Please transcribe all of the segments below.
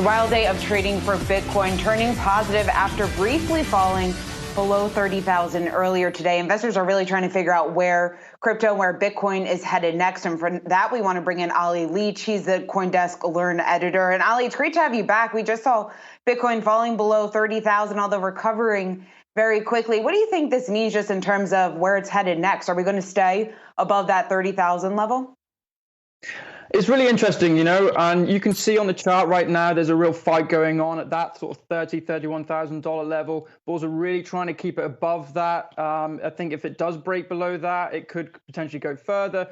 The wild day of trading for Bitcoin turning positive after briefly falling below 30,000 earlier today. Investors are really trying to figure out where crypto, where Bitcoin is headed next. And for that, we want to bring in Ollie Leech. He's the CoinDesk Learn Editor. And Ollie, it's great to have you back. We just saw Bitcoin falling below 30,000, although recovering very quickly. What do you think this means just in terms of where it's headed next? Are we going to stay above that 30,000 level? It's really interesting, and you can see on the chart right now, there's a real fight going on at that sort of $31,000 level. Bulls are really trying to keep it above that. I think if it does break below that, it could potentially go further.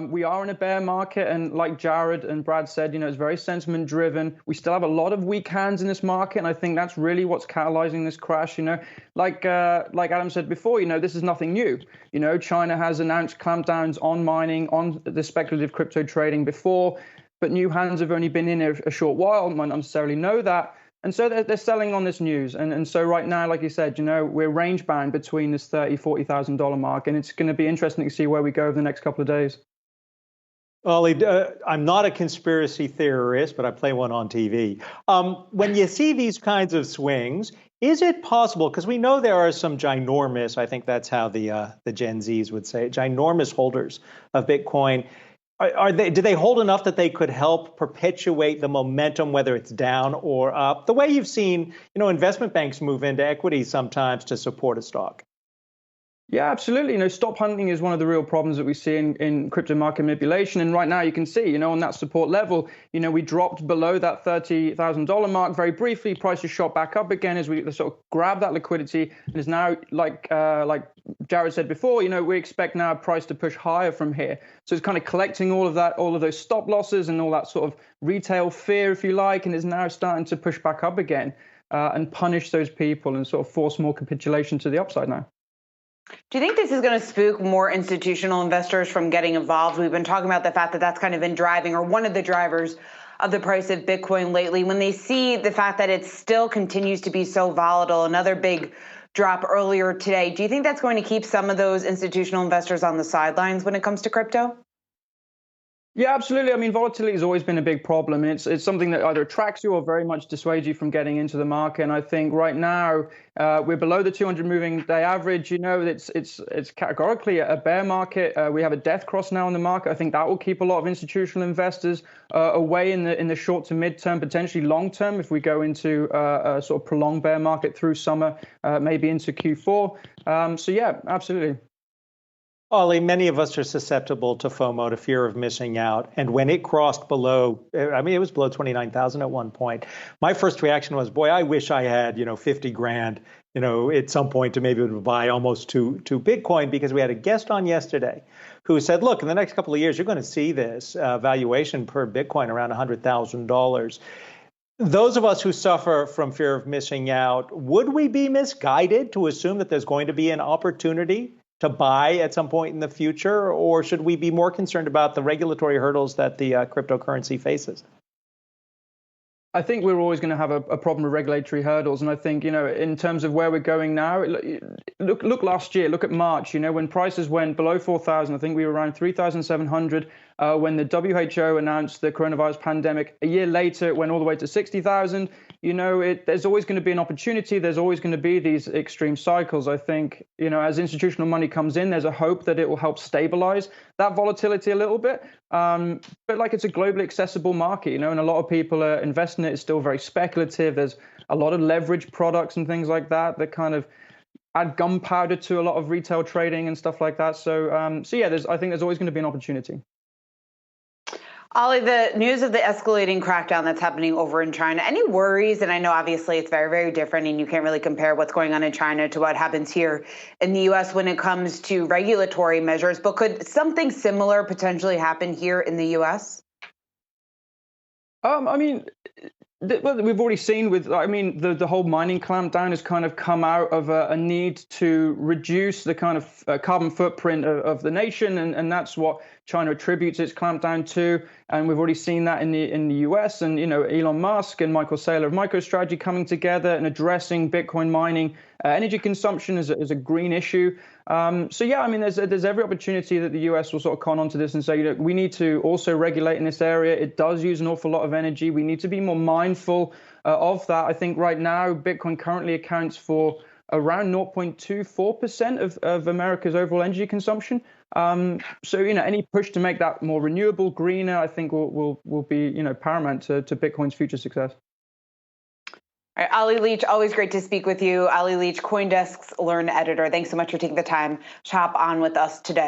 We are in a bear market, and like Jared and Brad said, it's very sentiment driven. We still have a lot of weak hands in this market, and I think that's really what's catalyzing this crash. Like Adam said before, this is nothing new. China has announced clampdowns on mining, on the speculative crypto trading before, but new hands have only been in a short while, might not necessarily know that. And so they're selling on this news. And so right now, like you said, we're range bound between this $30,000, $40,000 mark, and it's going to be interesting to see where we go over the next couple of days. Ollie, I'm not a conspiracy theorist, but I play one on TV. When you see these kinds of swings, is it possible, because we know there are some ginormous, I think that's how the Gen Zs would say it, ginormous holders of Bitcoin. Do they hold enough that they could help perpetuate the momentum, whether it's down or up, the way you've seen, investment banks move into equities sometimes to support a stock? Yeah, absolutely. Stop hunting is one of the real problems that we see in crypto market manipulation. And right now you can see, on that support level, we dropped below that $30,000 mark very briefly. Prices shot back up again as we sort of grab that liquidity. And is now, like Jared said before, we expect now a price to push higher from here. So it's kind of collecting all of that, all of those stop losses and all that sort of retail fear, if you like, and is now starting to push back up again and punish those people and sort of force more capitulation to the upside now. Do you think this is going to spook more institutional investors from getting involved? We've been talking about the fact that that's kind of been driving, or one of the drivers of the price of Bitcoin lately. When they see the fact that it still continues to be so volatile, another big drop earlier today, do you think that's going to keep some of those institutional investors on the sidelines when it comes to crypto? Yeah, absolutely. I mean, volatility has always been a big problem. It's something that either attracts you or very much dissuades you from getting into the market. And I think right now we're below the 200 moving day average. It's categorically a bear market. We have a death cross now in the market. I think that will keep a lot of institutional investors away in the short to mid term, potentially long term, if we go into a sort of prolonged bear market through summer, maybe into Q4. So yeah, absolutely. Ollie, many of us are susceptible to FOMO, to fear of missing out. And when it crossed below, it was below 29,000 at one point. My first reaction was, boy, I wish I had, 50 grand, at some point to maybe buy almost to Bitcoin, because we had a guest on yesterday who said, look, in the next couple of years, you're going to see this valuation per Bitcoin around $100,000. Those of us who suffer from fear of missing out, would we be misguided to assume that there's going to be an opportunity to buy at some point in the future, or should we be more concerned about the regulatory hurdles that the cryptocurrency faces? I think we're always going to have a problem with regulatory hurdles. And I think, in terms of where we're going now, look last year, look at March, when prices went below 4,000, I think we were around 3,700 when the WHO announced the coronavirus pandemic. A year later, it went all the way to 60,000. There's always going to be an opportunity. There's always going to be these extreme cycles. I think, as institutional money comes in, there's a hope that it will help stabilize that volatility a little bit. But it's a globally accessible market, and a lot of people are investing in it. It's still very speculative. There's a lot of leverage products and things like that kind of add gunpowder to a lot of retail trading and stuff like that. So yeah, I think there's always going to be an opportunity. Ollie, the news of the escalating crackdown that's happening over in China, any worries? And I know obviously it's very, very different, and you can't really compare what's going on in China to what happens here in the U.S. when it comes to regulatory measures, but could something similar potentially happen here in the U.S.? We've already seen the whole mining clampdown has kind of come out of a need to reduce the kind of carbon footprint of the nation. And that's what China attributes its clampdown to, and we've already seen that in the US. And Elon Musk and Michael Saylor of MicroStrategy coming together and addressing Bitcoin mining energy consumption as a green issue. So yeah, I mean, there's every opportunity that the US will sort of con onto this and say, we need to also regulate in this area. It does use an awful lot of energy. We need to be more mindful of that. I think right now, Bitcoin currently accounts for around 0.24% of America's overall energy consumption. So any push to make that more renewable, greener, I think will be paramount to Bitcoin's future success. All right, Ollie Leech, always great to speak with you. Ollie Leech, CoinDesk's Learn Editor. Thanks so much for taking the time to hop on with us today.